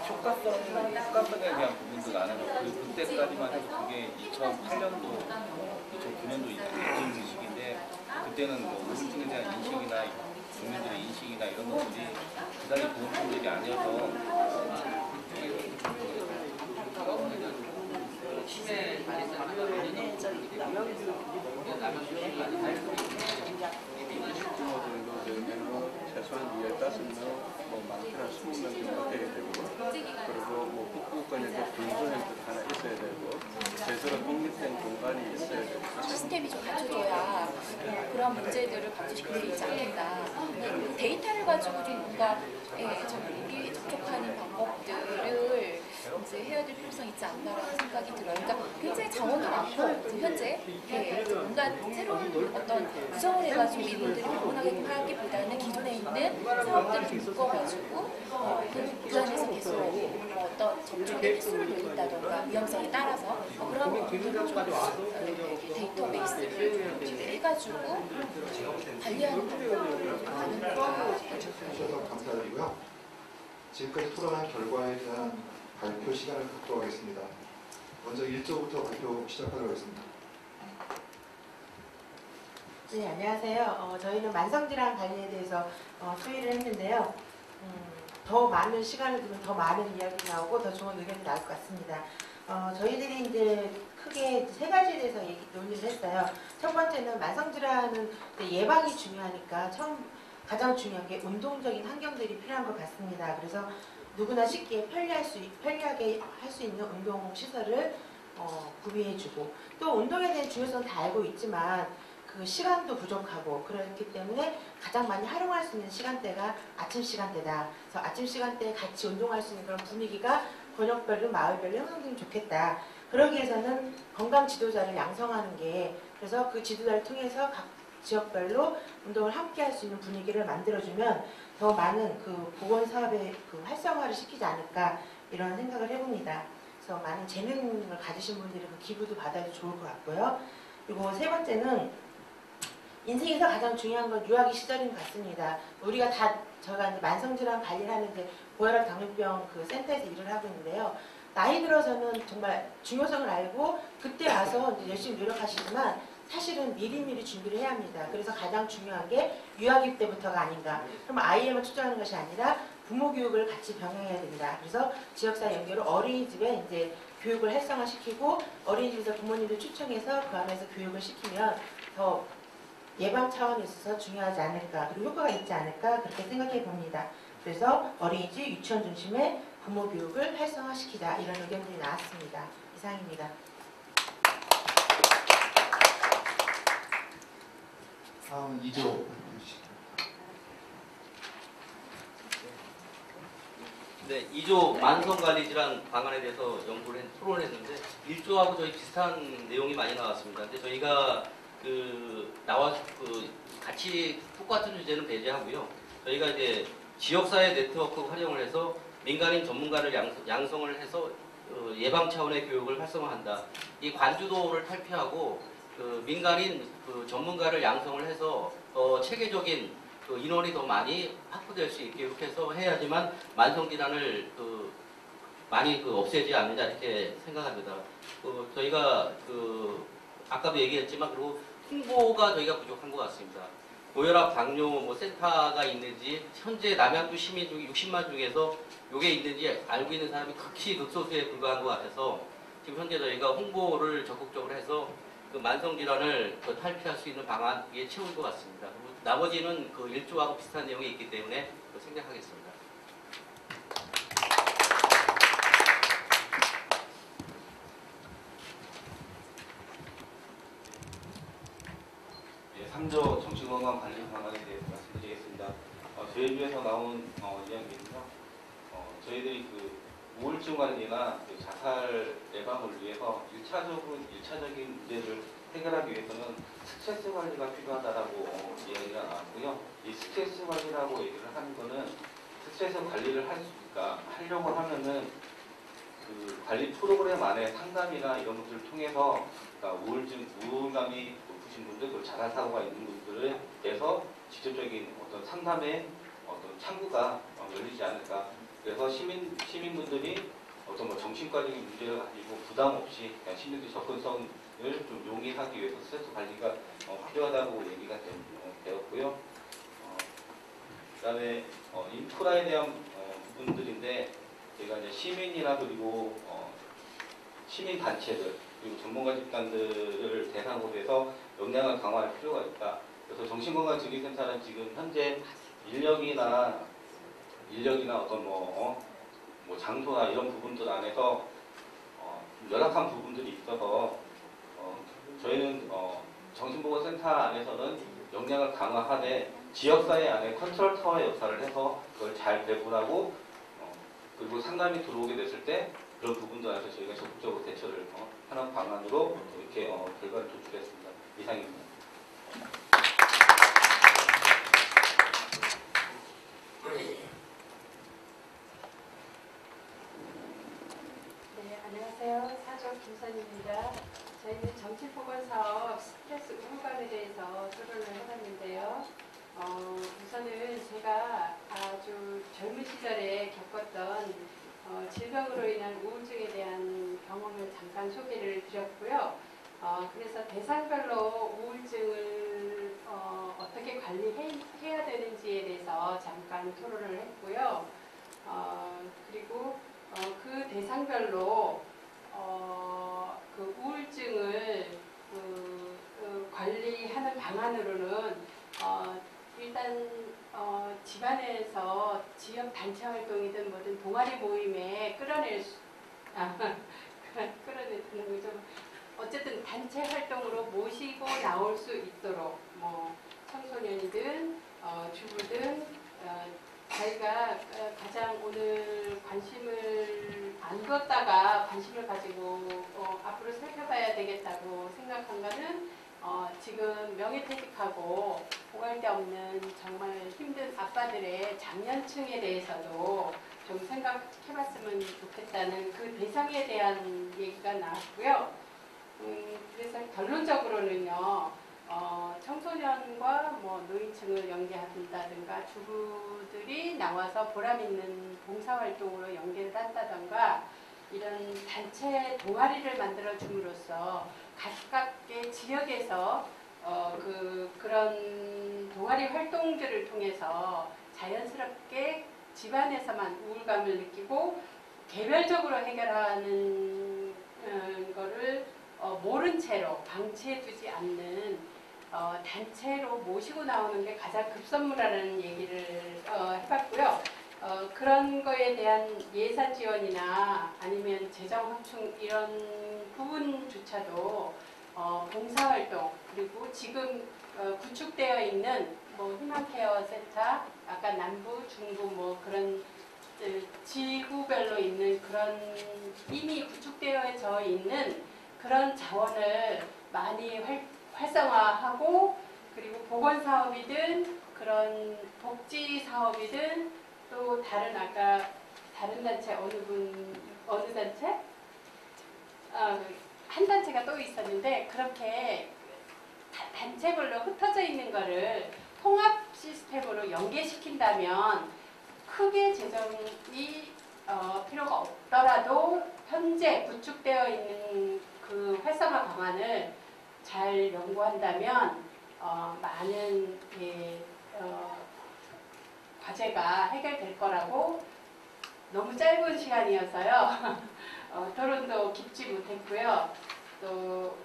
효과성에 대한 부분도 나는 그때까지만 해도 그게 2008년도, 2009년도 이쯤 시기인데 그때는 뭐 우울증에 대한 인식이나 주민들의 인식이나 이런 것들이 그다지 좋은 분들이 아니어서 최소한 15명, 뭐 많게는 20명 정도 되게 되고, 그리고 뭐 북부권에서 분소형도 하나 있어야 되고, 제대로 독립된 공간이 있어야 되고. 시스템이 좀 갖춰져야 그런 문제들을 방지시킬 수 있지 않겠나. 데이터를 가지고 좀 뭔가 전국이 접촉하는 방법들을 이제 해야 될 필요성이 있지 않나라는 생각이 들어요. 그러니까 굉장히 자원도 많고 현재 뭔가 새로운 어떤 구성을 해가지고 이분들이 방문하게끔 하기보다는 기존에 있는 사업들을 좀 묶어가지고 그 안에서 계속 어떤 접촉의 횟수를 늘린다던가 위험성에 따라서 그런 부분을 좀 데이터베이스를 좀 해가지고 관리하는 방법을 가능할까. 해주셔서 감사드리고요. 지금까지 토론한 결과에 대한 발표 시간을 갖도록 하겠습니다. 먼저 1조부터 발표 시작하도록 하겠습니다. 네, 안녕하세요. 저희는 만성질환 관리에 대해서 수의를 했는데요. 더 많은 시간을 두면 더 많은 이야기 나오고 더 좋은 의견이 나올 것 같습니다. 저희들이 이제 크게 세 가지에 대해서 논의를 했어요. 첫 번째는 만성질환은 예방이 중요하니까 가장 중요한 게 운동적인 환경들이 필요한 것 같습니다. 그래서 누구나 쉽게 편리하게 할 수 있는 운동 시설을 구비해주고 또 운동에 대한 중요성은 다 알고 있지만 그 시간도 부족하고 그렇기 때문에 가장 많이 활용할 수 있는 시간대가 아침 시간대다. 그래서 아침 시간대에 같이 운동할 수 있는 그런 분위기가 권역별로 마을별로 형성되면 좋겠다. 그러기 위해서는 건강 지도자를 양성하는 게 그래서 그 지도자를 통해서 각 지역별로 운동을 함께 할 수 있는 분위기를 만들어주면 더 많은 그 보건사업의 그 활성화를 시키지 않을까 이런 생각을 해봅니다. 그래서 많은 재능을 가지신 분들이 그 기부도 받아도 좋을 것 같고요. 그리고 세 번째는 인생에서 가장 중요한 건 유아기 시절인 것 같습니다. 우리가 저희가 이제 만성질환 관리를 하는데 고혈압 당뇨병 그 센터에서 일을 하고 있는데요. 나이 들어서는 정말 중요성을 알고 그때 와서 이제 열심히 노력하시지만 사실은 미리미리 준비를 해야 합니다. 그래서 가장 중요한 게 유아기 때부터가 아닌가. 그럼 아이에만 초점하는 것이 아니라 부모 교육을 같이 병행해야 된다. 그래서 지역사회 연계로 어린이집에 이제 교육을 활성화시키고 어린이집에서 부모님들 초청해서 그 안에서 교육을 시키면 더 예방 차원에 있어서 중요하지 않을까 그리고 효과가 있지 않을까 그렇게 생각해 봅니다. 그래서 어린이집, 유치원 중심의 부모 교육을 활성화시키자 이런 의견들이 나왔습니다. 이상입니다. 다음 2조. 네, 2조 만성관리질환 방안에 대해서 토론했는데 1조하고 저희 비슷한 내용이 많이 나왔습니다. 근데 저희가 나와 같이 똑같은 주제는 배제하고요. 저희가 이제 지역사회 네트워크 활용을 해서 민간인 전문가를 양성을 해서 예방 차원의 교육을 활성화한다. 이 관주도를 탈피하고 민간인 전문가를 양성을 해서 체계적인 인원이 더 많이 확보될 수 있게 이렇게 해서 해야지만 만성질환을 많이 없애지 않느냐 이렇게 생각합니다. 저희가 아까도 얘기했지만 그리고 홍보가 저희가 부족한 것 같습니다. 고혈압 당뇨 센터가 있는지 현재 남양주 시민 중 60만 중에서 이게 있는지 알고 있는 사람이 극소수에 불과한 것 같아서 지금 현재 저희가 홍보를 적극적으로 해서 만성 질환을 탈피할 수 있는 방안에 채울 것 같습니다. 나머지는 1조하고 비슷한 내용이 있기 때문에 생략하겠습니다. 예, 3조 정신건강관리 방안에 대해서 말씀드리겠습니다. 저희 주에서 나온 이야기는요. 저희들이 우울증 관리나 자살 예방을 위해서 1차적인 문제를 해결하기 위해서는 스트레스 관리가 필요하다라고 이야기가 나왔고요. 이 스트레스 관리라고 얘기를 하는 거는 스트레스 관리를 하려고 하면은 관리 프로그램 안에 상담이나 이런 것들을 통해서 우울감이 높으신 분들, 그리고 자살 사고가 있는 분들에 대해서 직접적인 어떤 상담의 어떤 창구가 열리지 않을까. 그래서 시민분들이 어떤 정신과적인 문제를 가지고 부담 없이 그냥 시민들의 접근성을 좀 용이하기 위해서 스트레스 관리가 필요하다고 얘기가 되었고요. 그다음에 인프라에 대한 부분들인데 제가 이제 시민이나 그리고 시민 단체들 그리고 전문가 집단들을 대상으로 해서 역량을 강화할 필요가 있다. 그래서 정신건강증진센터는 지금 현재 인력이나 어떤 장소나 이런 부분들 안에서 열악한 부분들이 있어서 저희는 정신보건센터 안에서는 역량을 강화하되 지역사회 안에 컨설터의 역할을 해서 그걸 잘 배분하고 그리고 상담이 들어오게 됐을 때 그런 부분들 안에서 저희가 적극적으로 대처를 하는 방안으로 이렇게 결과를 도출했습니다. 이상입니다. 네, 안녕하세요. 사조 김선입니다. 저희는 정신보건사업 스트레스 우울감에 대해서 토론을 해봤는데요. 우선은 제가 아주 젊은 시절에 겪었던 질병으로 인한 우울증에 대한 경험을 잠깐 소개를 드렸고요. 그래서 대상별로 우울증을 어떻게 관리해야 되는지에 대해서 잠깐 토론을 했고요. 그리고 그 대상별로 그 우울증을 관리하는 방안으로는 일단 집안에서 지역 단체 활동이든 뭐든 동아리 모임에 끌어내는 거죠. 어쨌든 단체 활동으로 모시고 나올 수 있도록 청소년이든 주부든 저희가 가장 오늘 관심을 안 뒀다가 관심을 가지고 앞으로 살펴봐야 되겠다고 생각한 거는 지금 명예퇴직하고 보갈 데 없는 정말 힘든 아빠들의 장년층에 대해서도 좀 생각해봤으면 좋겠다는 그 대상에 대한 얘기가 나왔고요. 그래서 결론적으로는요. 청소년과 노인층을 연계한다든가 주부들이 나와서 보람있는 봉사활동으로 연계를 한다든가 이런 단체 동아리를 만들어 줌으로써 가깝게 지역에서 그런 동아리 활동들을 통해서 자연스럽게 집안에서만 우울감을 느끼고 개별적으로 해결하는 거를 모른 채로 방치해두지 않는 단체로 모시고 나오는 게 가장 급선무라는 얘기를 해봤고요. 그런 거에 대한 예산 지원이나 아니면 재정 확충 이런 부분조차도 봉사활동 그리고 지금 구축되어 있는 희망케어 센터, 아까 남부, 중부 그런 지구별로 있는 그런 이미 구축되어져 있는 그런 자원을 많이 활성화하고 그리고 보건 사업이든 그런 복지 사업이든 또 다른 아까 다른 단체 어느 단체? 한 단체가 또 있었는데 그렇게 단체별로 흩어져 있는 거를 통합 시스템으로 연계시킨다면 크게 재정이 필요가 없더라도 현재 구축되어 있는 그 활성화 방안을 잘 연구한다면 많은 과제가 해결될 거라고 너무 짧은 시간이어서요. 토론도 깊지 못했고요. 또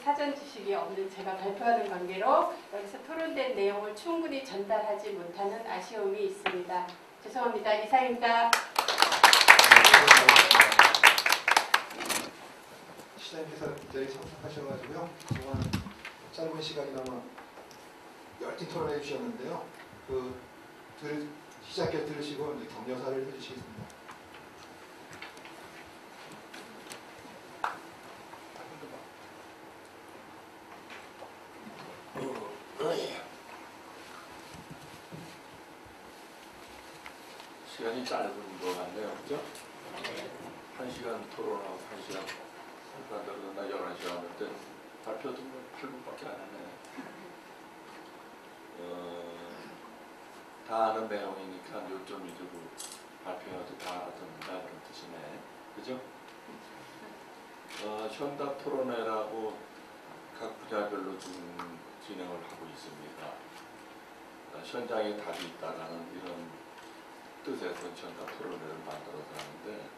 사전 지식이 없는 제가 발표하는 관계로 여기서 토론된 내용을 충분히 전달하지 못하는 아쉬움이 있습니다. 죄송합니다. 이상입니다. 시장님께서 이 자리에 참석하셔가지고요. 그동안 짧은 시간이나마 열띤 토론해 주셨는데요. 시작해 들으시고 이제 격려사를 해주시겠습니다. 시간이 짧은 것 같네요. 그죠? 1시간 토론하고 1시간 발표한다고 나 11시간 하는데 발표도 8분밖에 안 하네. 다 아는 내용이니까 요점 위주로 발표해도 다 알아듣는다 그런 뜻이네. 그죠? 현답 토론회라고 각 분야별로 좀 진행을 하고 있습니다. 현장에 답이 있다라는 이런 뜻에서 현답 토론회를 만들어서 하는데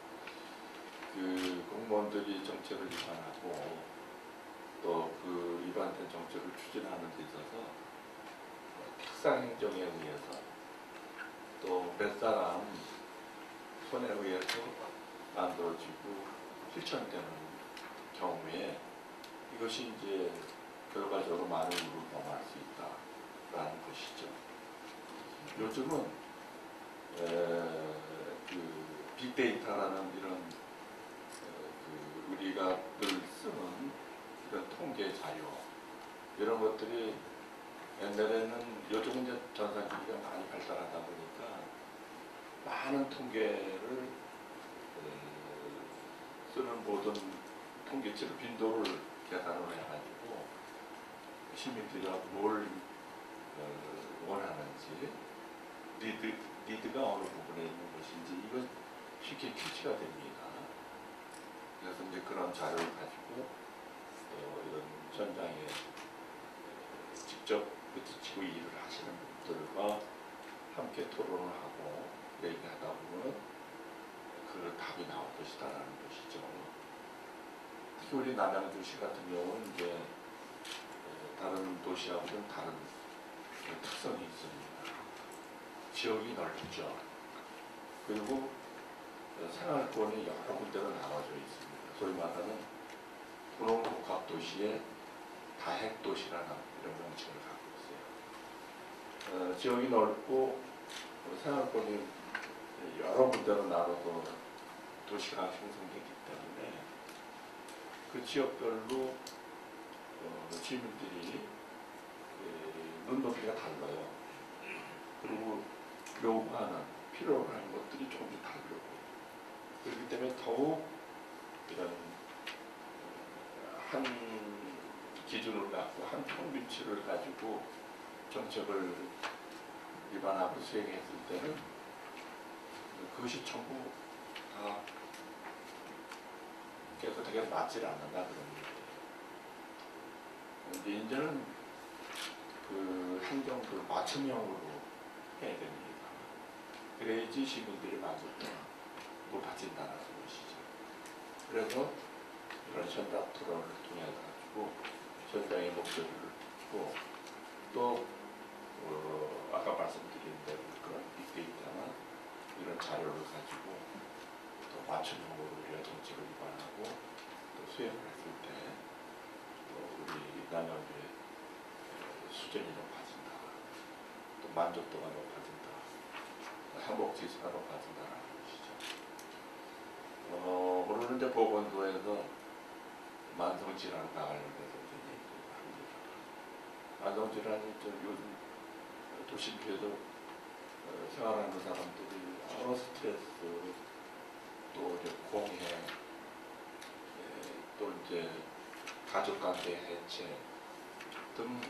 그 공무원들이 정책을 위반하고 또 그 위반된 정책을 추진하는 데 있어서 특상 행정에 의해서 또 몇 사람 손에 의해서 만들어지고 실천되는 경우에 이것이 이제 결과적으로 많은 일을 범할 수 있다라는 것이죠. 요즘은 그 빅데이터라는 이런 우리가 늘 쓰는 이런 통계 자료 이런 것들이 옛날에는 요즘은 이제 전산기기가 많이 발달하다 보니까 많은 통계를 쓰는 모든 통계치를 빈도를 계산을 해가지고 시민들이 뭘 원하는지 니드가 어느 부분에 있는 것인지 이거 쉽게 캐치가 됩니다. 그래서 이제 그런 자료를 가지고 이런 현장에 직접 부딪히고 일을 하시는 분들과 함께 토론을 하고 얘기하다 보면 그 답이 나올 것이다라는 것이죠. 특히 우리 남양주시 같은 경우는 이제 다른 도시하고는 다른 특성이 있습니다. 지역이 넓죠. 그리고 생활권이 여러 군데로 나눠져 있습니다. 소위 말하는 분홍복합도시의 다핵도시라는 이런 명칭을 갖고 있어요. 지역이 넓고 생활권이 여러 군데로 나눠서 도시가 형성되기 때문에 그 지역별로 시민들이 눈높이가 달라요. 그리고 요구하는 필요로 하는 것들이 조금씩 다르고 그렇기 때문에 더욱 이런 한 기준을 갖고 한 평균치를 가지고 정책을 위반하고 수행했을 때는 그것이 전부 다 깨끗하게 맞질 않는다 그런 얘기예요. 근데 이제는 그 행정을 맞춤형으로 해야 됩니다. 그래야지 시민들이 만족도가 높아진다는 것이죠. 그래서 이런 현답 토론을 통해 가지고 현장의 목소리를 듣고 또 아까 말씀드린 대로 그런 빅데이터나 이런 자료를 가지고 또 맞춤형으로 우리가 정책을 위반하고 또 수행을 했을 때 또 우리 남양주의 수준이 높아진다. 또 만족도가 높아진다. 행복지수가 높아진다는 것이죠. 오늘은 이제 보건소에서 만성질환과 관련돼서 얘기를 하고 만성질환이 요즘 도심에서 생활하는 사람들이 여러 스트레스, 또 이제 공해, 또 이제 가족관계 해체 등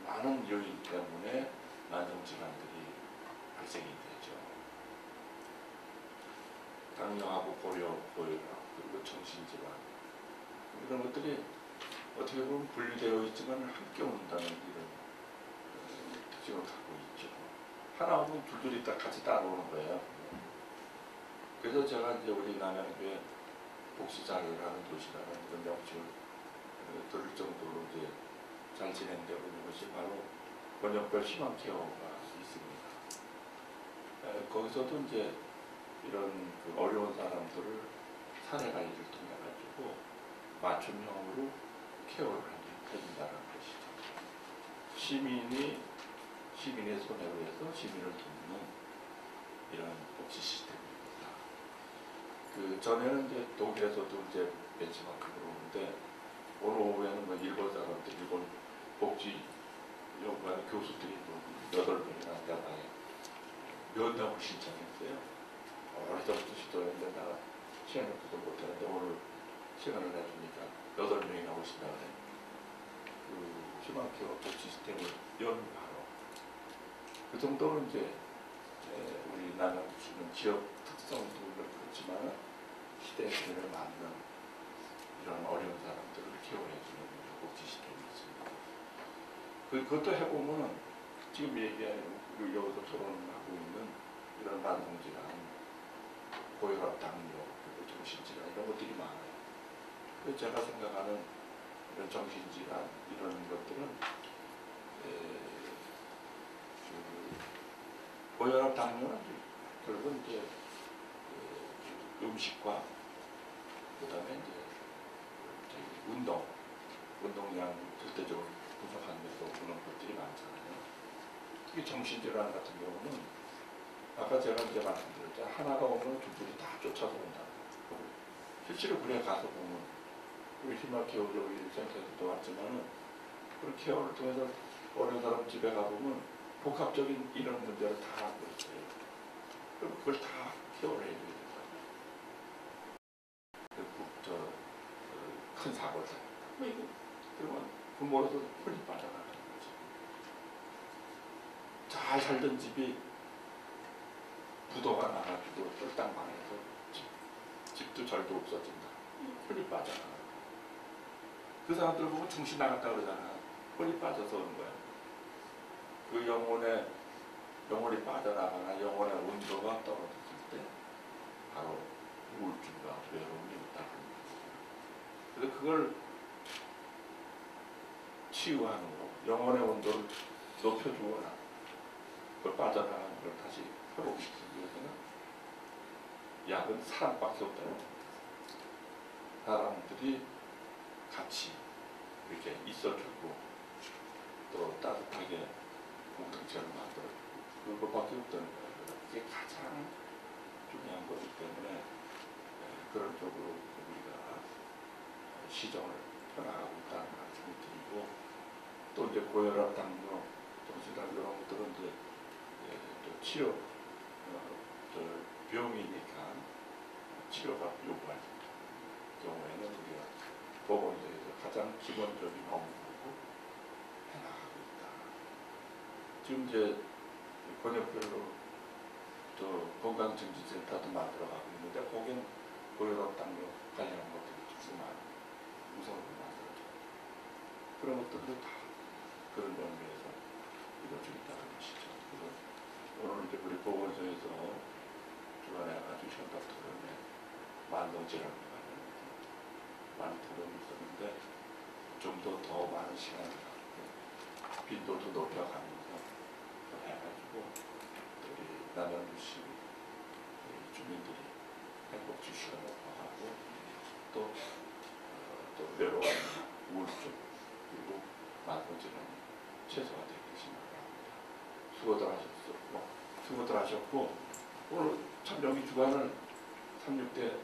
많은 요인 때문에 만성질환들이 발생이 되죠. 당뇨하고 고혈압, 그리고 정신질환 이런 것들이 어떻게 보면 분리되어 있지만 함께 온다는 이런 특징을 갖고 있죠. 하나 오면 둘둘이 딱 같이 따라오는 거예요. 그래서 제가 이제 우리 남양주에 복지자료라는 도시라는 그런 명칭을 들을 정도로 이제 잘 진행되고 있는 것이 바로 권역별 희망케어가 있습니다. 거기서도 이제 이런 그 어려운 사람들을 사내 관리를 통해 가지고 맞춤형으로 케어를 해준다는 것이죠. 시민의 손에 의해서 시민을 돕는 이런 복지 시스템입니다. 그 전에는 이제 독일에서도 이제 벤치마크로 오는데 오늘 오후에는 뭐 일본 사람들, 일본 복지 연구하는 교수들이 뭐 8명이나 대방에 면담을 신청했어요. 어디서부터 시도했는데 내가 시간을 없어서 못하는데 오늘 시간을 내주니까 8명이나 오신다 그래. 그 희망케어 복지 시스템을 연 바로 그 정도는 이제 우리 남양주는 지역 특성도 그렇지만 시대에 맞는 이런 어려운 사람들을 케어해주는 복지 시스템이 있습니다. 그것도 해보면은 지금 얘기하는 여기서 토론하고 있는 이런 만성질환, 고혈압, 당뇨, 그리고 정신질환 이런 것들이 많아요. 그래서 제가 생각하는 이런 정신질환 이런 것들은 고혈압, 당뇨는 결국은 이제 음식과 그다음에 이제 운동량 절대적으로 부족하면서 그런 것들이 많잖아요. 특히 정신질환 같은 경우는 아까 제가 이제 말씀드렸죠. 하나가 오면 둘이 다 쫓아서 온다. 실제로 그래 가서 보면 우리 희망케어 센터에서도 왔지만은 그 케어를 통해서 어려운 사람 집에 가보면 복합적인 이런 문제를 다 하고 있어요. 그럼 그걸 다 케어를 해줘야 된다. 큰 사고를 당했다. 그러면 부모로서 홀리 빠져나가는 거지. 잘 살던 집이 부도가 나가지고 쫄딱 망해서 집도 절도 없어진다. 홀리 빠져나가는 거야. 그 사람들 보면 정신 나갔다 그러잖아. 홀리 빠져서 오는 거야. 그 영혼이 빠져나가나 영혼의 온도가 떨어졌을 때 바로 우울증과 외로움이 있다. 그래서 그걸 치유하는 거, 영혼의 온도를 높여주거나 그걸 빠져나가는 걸 다시 회복시키기 위해서는 약은 사랑밖에 없다는 거예요. 사람들이 같이 이렇게 있어주고 또 따뜻하게 공동체를 만들어주고 그것밖에 없다는 거예요. 그게 가장 중요한 거기 때문에 그런 쪽으로 우리가 시정을 펴나가고 있다는 말씀을 드리고 또 이제 고혈압, 당뇨, 정신질환 이런 것들은 이제 또 치료 병이니까 치료가 요구할 경우에는 우리가 보건소에서 가장 기본적인 업무고 해나가고 있다. 지금 이제 권역별로 또 건강증진센터도 만들어가고 있는데 거긴 고혈압, 당뇨 관련한 것들이 조금만 우선으로 만들어져. 그런 것들도 다 그런 면에서 이루어지고 있다는 것이죠. 그래서 오늘 이제 우리 보건소에서 주간에 아주 현답 토론에 만성질환 많은 토론이 있었는데 좀 더 많은 시간을 갖고 빈도도 높여가면서 또 해가지고 우리 남양주시 주민들이 행복지수가 높아가고 또 외로움, 우울증 그리고 만성질환이 최소화되기 바랍니다. 수고들 하셨고 오늘 참 여기 주간을 36대